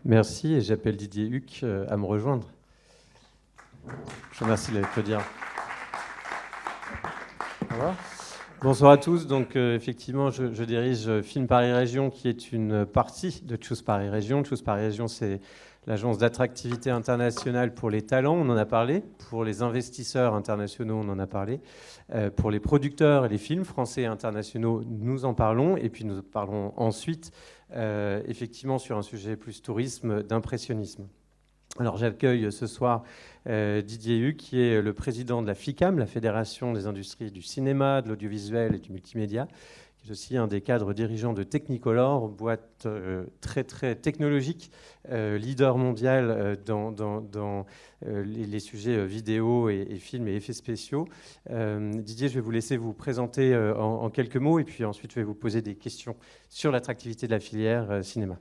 Merci, et j'appelle Didier Huc à me rejoindre. Je vous remercie de l'applaudir. Au revoir. Bonsoir à tous. Donc, effectivement, je dirige Film Paris Région, qui est une partie de Choose Paris Région. Choose Paris Région, c'est l'agence d'attractivité internationale pour les talents, on en a parlé. Pour les investisseurs internationaux, on en a parlé. Pour les producteurs et les films français et internationaux, nous en parlons. Et puis, nous parlerons ensuite, effectivement, sur un sujet plus tourisme, d'impressionnisme. Alors j'accueille ce soir Didier Huc, qui est le président de la FICAM, la Fédération des industries du cinéma, de l'audiovisuel et du multimédia, qui est aussi un des cadres dirigeants de Technicolor, boîte très très technologique, leader mondial dans les sujets vidéo et films et effets spéciaux. Didier, je vais vous laisser vous présenter en quelques mots, et puis ensuite je vais vous poser des questions sur l'attractivité de la filière cinéma.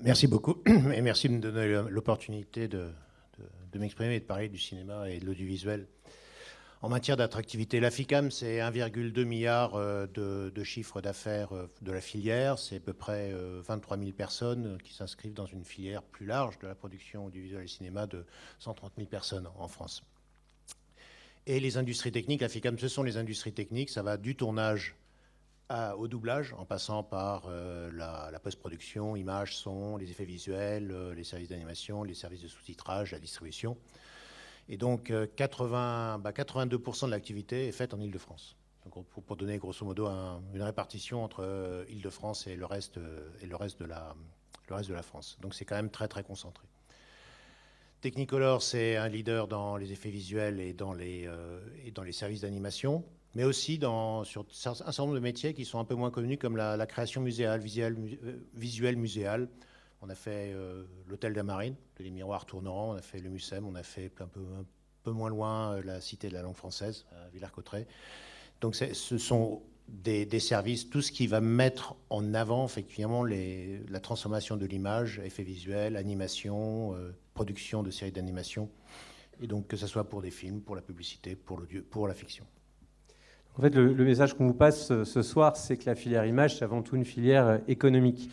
Merci beaucoup et merci de me donner l'opportunité de m'exprimer et de parler du cinéma et de l'audiovisuel. En matière d'attractivité, la FICAM, c'est 1,2 milliard de chiffre d'affaires de la filière. C'est à peu près 23 000 personnes qui s'inscrivent dans une filière plus large de la production audiovisuelle et cinéma de 130 000 personnes en France. Et les industries techniques, la FICAM, ce sont les industries techniques. Ça va du tournage au doublage, en passant par la post-production, images, son, les effets visuels, les services d'animation, les services de sous-titrage, la distribution. Et donc 82% de l'activité est faite en Île-de-France. Donc, pour donner grosso modo une répartition entre Île-de-France et le reste de la France. Donc c'est quand même très très concentré. Technicolor, c'est un leader dans les effets visuels et dans les services d'animation, mais aussi sur un certain nombre de métiers qui sont un peu moins connus, comme la création muséale, visuelle muséale. On a fait l'hôtel de la Marine, les miroirs tournants, on a fait le Mucem, on a fait un peu moins loin la Cité de la langue française, à Villers-Cotterêts. Donc ce sont des services, tout ce qui va mettre en avant effectivement la transformation de l'image, effets visuels, animation, production de séries d'animation, et donc que ce soit pour des films, pour la publicité, pour la fiction. En fait, le message qu'on vous passe ce soir, c'est que la filière image, c'est avant tout une filière économique.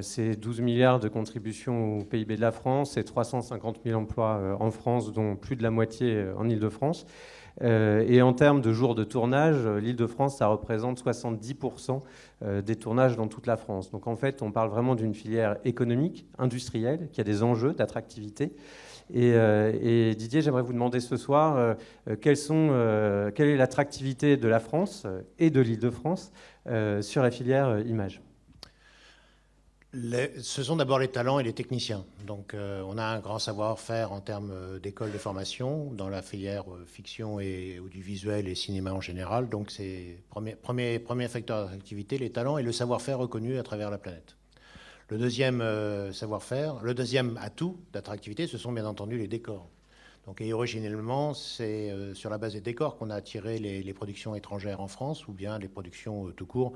C'est 12 milliards de contributions au PIB de la France, c'est 350 000 emplois en France, dont plus de la moitié en Île-de-France. Et en termes de jours de tournage, l'Île-de-France, ça représente 70% des tournages dans toute la France. Donc en fait, on parle vraiment d'une filière économique, industrielle, qui a des enjeux d'attractivité. Et Didier, j'aimerais vous demander ce soir quelle est l'attractivité de la France et de l'Île-de-France sur la filière image. Ce sont d'abord les talents et les techniciens. Donc on a un grand savoir-faire en termes d'école de formation dans la filière fiction et audiovisuel et cinéma en général. Donc c'est premier facteur d'attractivité, les talents et le savoir-faire reconnu à travers la planète. Le deuxième savoir-faire, le deuxième atout d'attractivité, ce sont bien entendu les décors. Donc, et originellement, c'est sur la base des décors qu'on a attiré les productions étrangères en France, ou bien les productions tout court.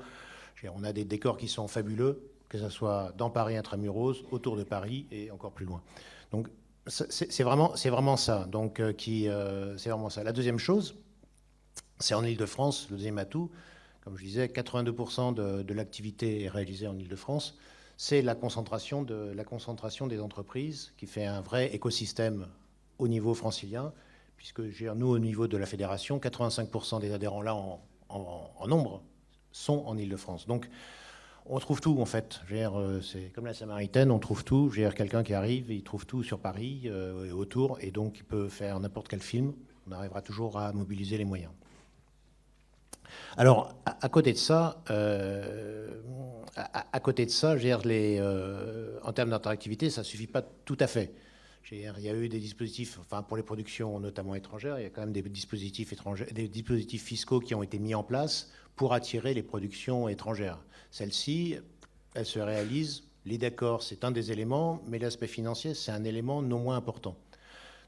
On a des décors qui sont fabuleux, que ce soit dans Paris intramuros, autour de Paris et encore plus loin. Donc c'est vraiment ça. Donc c'est vraiment ça. La deuxième chose, c'est en Île-de-France, le deuxième atout. Comme je disais, 82% de l'activité est réalisée en Île-de-France. C'est la concentration des entreprises qui fait un vrai écosystème au niveau francilien, puisque nous, au niveau de la fédération, 85% des adhérents là en nombre sont en Île-de-France. Donc, on trouve tout, en fait. C'est comme la Samaritaine, on trouve tout. Quelqu'un qui arrive, il trouve tout sur Paris et autour, et donc il peut faire n'importe quel film. On arrivera toujours à mobiliser les moyens. Alors, à côté de ça, en termes d'attractivité, ça ne suffit pas tout à fait. Il y a eu des dispositifs, enfin pour les productions notamment étrangères, il y a quand même des dispositifs fiscaux qui ont été mis en place pour attirer les productions étrangères. Celles-ci, elles se réalisent. Les décors, c'est un des éléments, mais l'aspect financier, c'est un élément non moins important.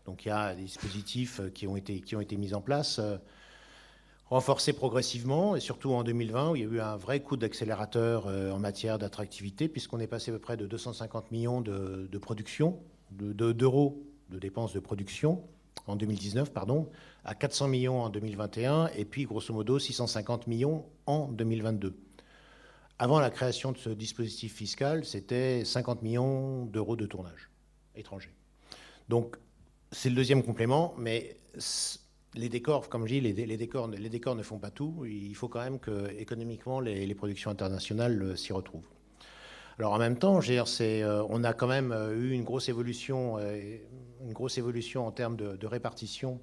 Donc il y a des dispositifs qui ont été mis en place, renforcés progressivement, et surtout en 2020, où il y a eu un vrai coup d'accélérateur en matière d'attractivité, puisqu'on est passé à peu près de 250 millions de production, d'euros de dépenses de production en 2019, à 400 millions en 2021, et puis grosso modo 650 millions en 2022. Avant la création de ce dispositif fiscal, c'était 50 millions d'euros de tournage étranger. Donc, c'est le deuxième complément, mais les décors, comme je dis, les décors ne font pas tout. Il faut quand même que, économiquement, les productions internationales s'y retrouvent. Alors, en même temps, je veux dire, on a quand même eu une grosse évolution en termes de répartition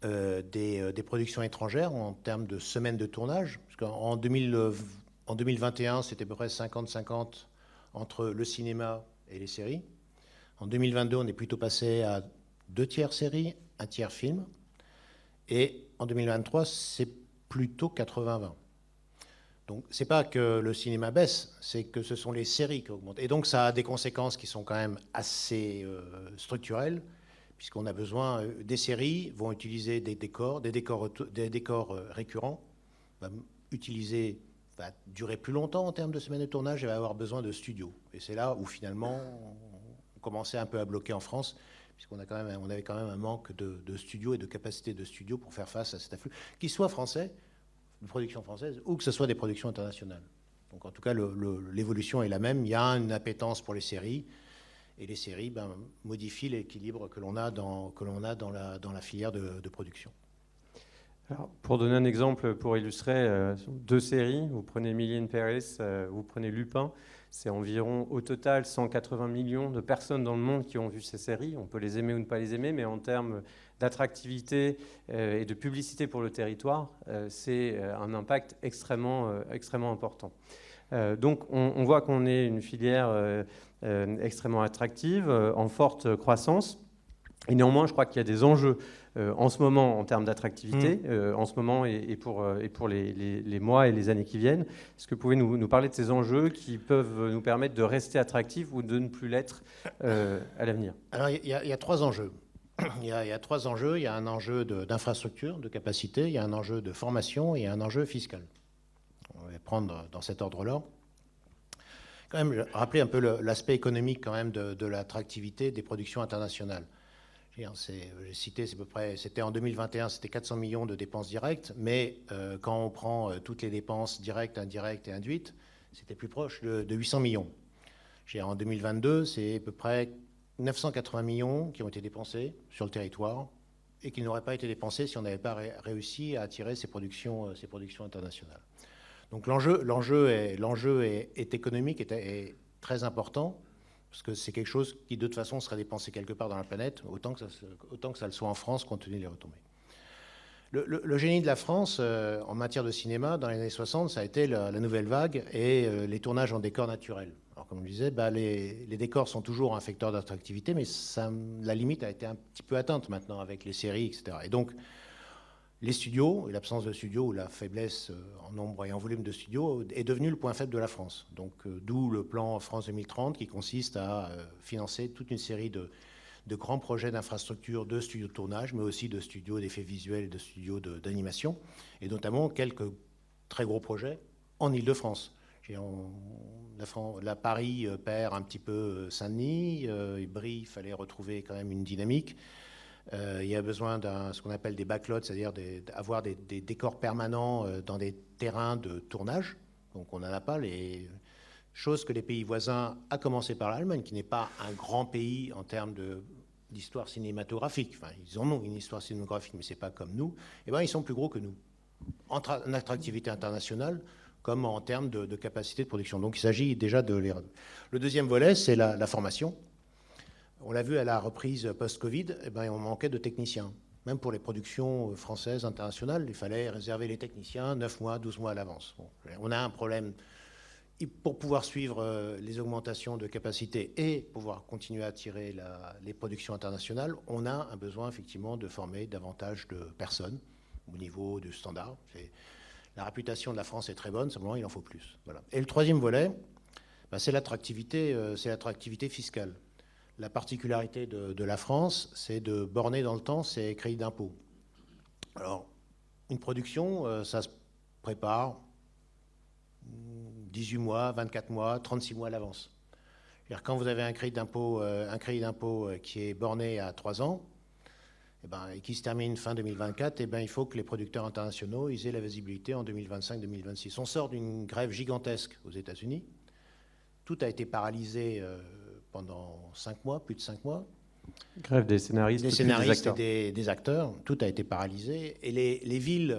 des productions étrangères en termes de semaines de tournage. Parce qu'en 2021, c'était à peu près 50-50 entre le cinéma et les séries. En 2022, on est plutôt passé à 2 tiers séries, 1 tiers film. Et en 2023, c'est plutôt 80-20. Donc, c'est pas que le cinéma baisse, c'est que ce sont les séries qui augmentent. Et donc, ça a des conséquences qui sont quand même assez structurelles, puisqu'on a besoin, des séries vont utiliser des décors récurrents, va durer plus longtemps en termes de semaines de tournage et va avoir besoin de studios. Et c'est là où finalement on commençait un peu à bloquer en France, puisqu'on avait quand même un manque de studios et de capacité de studios pour faire face à cet afflux, qu'ils soient français, de production française, ou que ce soit des productions internationales. Donc en tout cas, l'évolution est la même. Il y a une appétence pour les séries. Et les séries modifient l'équilibre que l'on a dans la filière de production. Alors, pour donner un exemple, pour illustrer 2 séries, vous prenez Emily in Paris, vous prenez Lupin, c'est environ au total 180 millions de personnes dans le monde qui ont vu ces séries. On peut les aimer ou ne pas les aimer, mais en termes d'attractivité et de publicité pour le territoire, c'est un impact extrêmement important. Donc on voit qu'on est une filière extrêmement attractive, en forte croissance. Et néanmoins, je crois qu'il y a des enjeux en ce moment en termes d'attractivité, en ce moment et pour les mois et les années qui viennent. Est-ce que vous pouvez nous parler de ces enjeux qui peuvent nous permettre de rester attractifs ou de ne plus l'être à l'avenir? Alors, il y a 3 enjeux. Il y a 3 enjeux. Il y a un enjeu d'infrastructure, de capacité, il y a un enjeu de formation et un enjeu fiscal. On va les prendre dans cet ordre-là. Quand même, rappeler un peu l'aspect économique quand même de l'attractivité des productions internationales. J'ai cité, c'est à peu près, c'était en 2021, c'était 400 millions de dépenses directes, mais quand on prend toutes les dépenses directes, indirectes et induites, c'était plus proche de 800 millions. En 2022, c'est à peu près 980 millions qui ont été dépensés sur le territoire et qui n'auraient pas été dépensés si on n'avait pas réussi à attirer ces productions internationales. Donc l'enjeu est économique, est très important, parce que c'est quelque chose qui, de toute façon, serait dépensé quelque part dans la planète, autant que ça le soit en France, compte tenu des retombées. Le génie de la France, en matière de cinéma, dans les années 60, ça a été la nouvelle vague et les tournages en décors naturels. Alors, comme je disais, les décors sont toujours un facteur d'attractivité, mais la limite a été un petit peu atteinte maintenant avec les séries, etc. Et donc, les studios, et l'absence de studios ou la faiblesse en nombre et en volume de studios est devenu le point faible de la France. Donc, d'où le plan France 2030 qui consiste à financer toute une série de grands projets d'infrastructure, de studios de tournage, mais aussi de studios d'effets visuels et de studios d'animation, et notamment quelques très gros projets en Île-de-France. La Paris perd un petit peu Saint-Denis, Brie, il fallait retrouver quand même une dynamique. Il y a besoin de ce qu'on appelle des backlots, c'est-à-dire d'avoir des décors permanents dans des terrains de tournage. Donc on n'en a pas, les choses que les pays voisins, à commencer par l'Allemagne, qui n'est pas un grand pays en termes d'histoire cinématographique. Enfin, ils en ont une histoire cinématographique, mais ce n'est pas comme nous. Eh bien, ils sont plus gros que nous, en attractivité internationale, comme en termes de capacité de production. Donc il s'agit déjà de les... Le deuxième volet, c'est la formation. On l'a vu à la reprise post-Covid, on manquait de techniciens. Même pour les productions françaises, internationales, il fallait réserver les techniciens 9 mois, 12 mois à l'avance. Bon, on a un problème. Pour pouvoir suivre les augmentations de capacité et pouvoir continuer à attirer les productions internationales, on a un besoin effectivement de former davantage de personnes au niveau du standard. La réputation de la France est très bonne, simplement il en faut plus. Voilà. Et le troisième volet, c'est l'attractivité fiscale. La particularité de la France, c'est de borner dans le temps ses crédits d'impôt. Alors, une production, ça se prépare 18 mois, 24 mois, 36 mois à l'avance. Quand vous avez un crédit d'impôt qui est borné à 3 ans, et qui se termine fin 2024, il faut que les producteurs internationaux ils aient la visibilité en 2025-2026. On sort d'une grève gigantesque aux États-Unis. Tout a été paralysé pendant 5 mois, plus de 5 mois. Grève des scénaristes, des acteurs. Et des acteurs. Tout a été paralysé. Et les villes,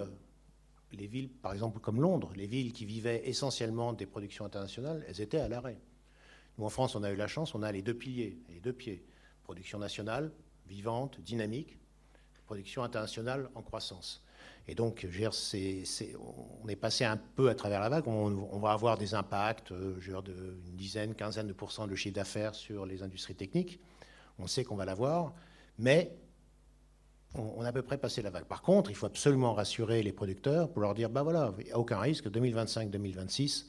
par exemple comme Londres, les villes qui vivaient essentiellement des productions internationales, elles étaient à l'arrêt. Nous, en France, on a eu la chance, on a les deux piliers, les deux pieds. Production nationale, vivante, dynamique, production internationale en croissance. Et donc, on est passé un peu à travers la vague. On va avoir des impacts, d'une dizaine, quinzaine de % de chiffre d'affaires sur les industries techniques. On sait qu'on va l'avoir, mais on a à peu près passé la vague. Par contre, il faut absolument rassurer les producteurs pour leur dire, voilà, il n'y a aucun risque, 2025-2026,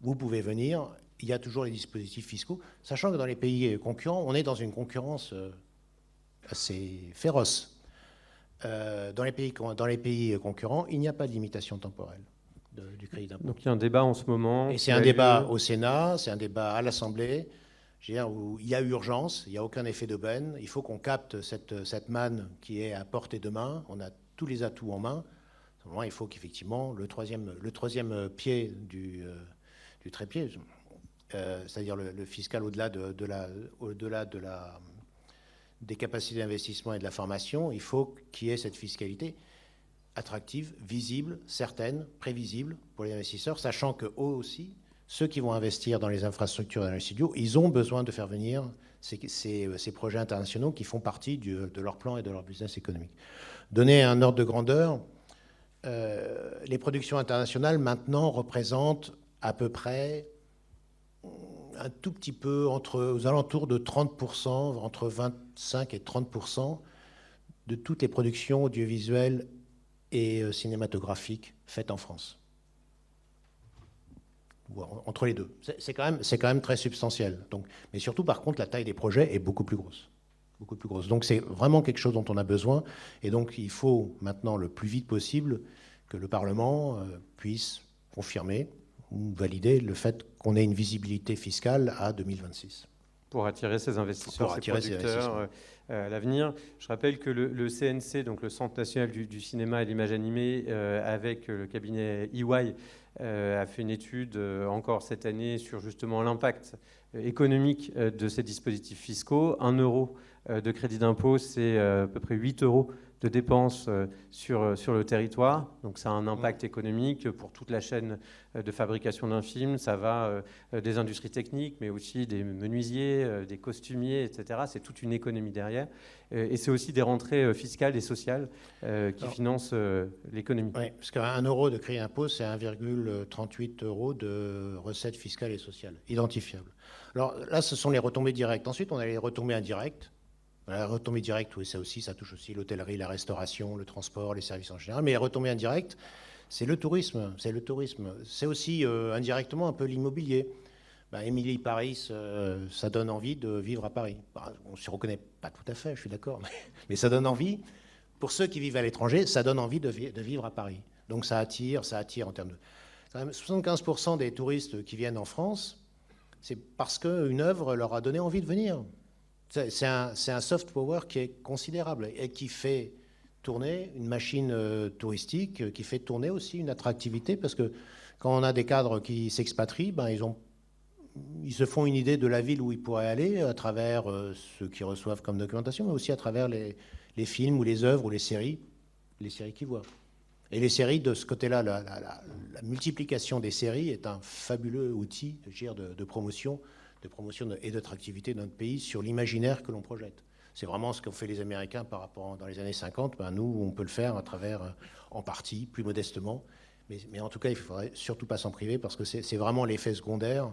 vous pouvez venir, il y a toujours les dispositifs fiscaux, sachant que dans les pays concurrents, on est dans une concurrence assez féroce. Dans les pays concurrents, il n'y a pas de limitation temporelle du crédit d'impôt. Donc il y a un débat en ce moment. Et c'est un débat au Sénat, c'est un débat à l'Assemblée, où il y a urgence, il n'y a aucun effet d'aubaine. Il faut qu'on capte cette manne qui est à portée de main. On a tous les atouts en main. Il faut qu'effectivement le troisième pied du trépied, c'est-à-dire le fiscal au-delà des capacités d'investissement et de la formation, il faut qu'il y ait cette fiscalité attractive, visible, certaine, prévisible pour les investisseurs, sachant qu'eux aussi, ceux qui vont investir dans les infrastructures et dans les studios, ils ont besoin de faire venir ces projets internationaux qui font partie de leur plan et de leur business économique. Donner un ordre de grandeur, les productions internationales maintenant représentent à peu près un tout petit peu aux alentours de 30%, entre 25 et 30% de toutes les productions audiovisuelles et cinématographiques faites en France. Entre les deux. C'est quand même très substantiel. Donc, mais surtout, par contre, la taille des projets est beaucoup plus grosse. Beaucoup plus grosse. Donc c'est vraiment quelque chose dont on a besoin. Et donc il faut maintenant, le plus vite possible, que le Parlement puisse confirmer ou valider le fait qu'on ait une visibilité fiscale à 2026. Pour attirer ces investisseurs, ces producteurs à l'avenir. Je rappelle que le CNC, donc le Centre national du cinéma et de l'image animée, avec le cabinet EY, a fait une étude encore cette année sur justement l'impact économique de ces dispositifs fiscaux. 1 euro de crédit d'impôt, c'est à peu près 8 euros de dépenses sur le territoire. Donc ça a un impact économique pour toute la chaîne de fabrication d'un film. Ça va des industries techniques, mais aussi des menuisiers, des costumiers, etc. C'est toute une économie derrière. Et c'est aussi des rentrées fiscales et sociales qui financent l'économie. Oui, parce qu'un euro de crédit d'impôt, c'est 1,38 euros de recettes fiscales et sociales identifiables. Alors là, ce sont les retombées directes. Ensuite, on a les retombées indirectes. La retombée directe, oui, ça touche aussi l'hôtellerie, la restauration, le transport, les services en général. Mais les retombées indirectes, c'est le tourisme. C'est aussi indirectement un peu l'immobilier. Émilie Paris, ça donne envie de vivre à Paris. On ne s'y reconnaît pas tout à fait, je suis d'accord, mais ça donne envie. Pour ceux qui vivent à l'étranger, ça donne envie de vivre à Paris. Donc ça attire en termes de... Quand même 75% des touristes qui viennent en France, c'est parce qu'une œuvre leur a donné envie de venir. C'est un soft power qui est considérable et qui fait tourner une machine touristique, qui fait tourner aussi une attractivité, parce que quand on a des cadres qui s'expatrient, ils se font une idée de la ville où ils pourraient aller à travers ce qu'ils reçoivent comme documentation, mais aussi à travers les films ou les œuvres ou les séries qu'ils voient. Et les séries, de ce côté-là, la multiplication des séries est un fabuleux outil de promotion et d'attractivité de notre pays sur l'imaginaire que l'on projette. C'est vraiment ce qu'ont fait les Américains par rapport dans les années 50. Nous, on peut le faire à travers, en partie, plus modestement. Mais en tout cas, il ne faudrait surtout pas s'en priver parce que c'est vraiment l'effet secondaire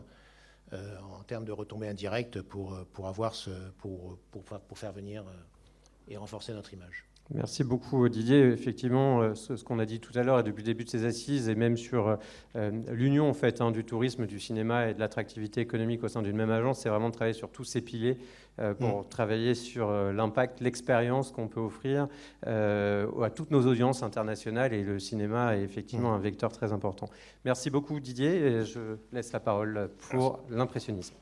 en termes de retombées indirectes pour faire venir et renforcer notre image. Merci beaucoup Didier. Effectivement, ce qu'on a dit tout à l'heure et depuis le début de ces assises et même sur l'union en fait, du tourisme, du cinéma et de l'attractivité économique au sein d'une même agence, c'est vraiment de travailler sur tous ces piliers pour travailler sur l'impact, l'expérience qu'on peut offrir à toutes nos audiences internationales et le cinéma est effectivement un vecteur très important. Merci beaucoup Didier et je laisse la parole pour l'impressionnisme.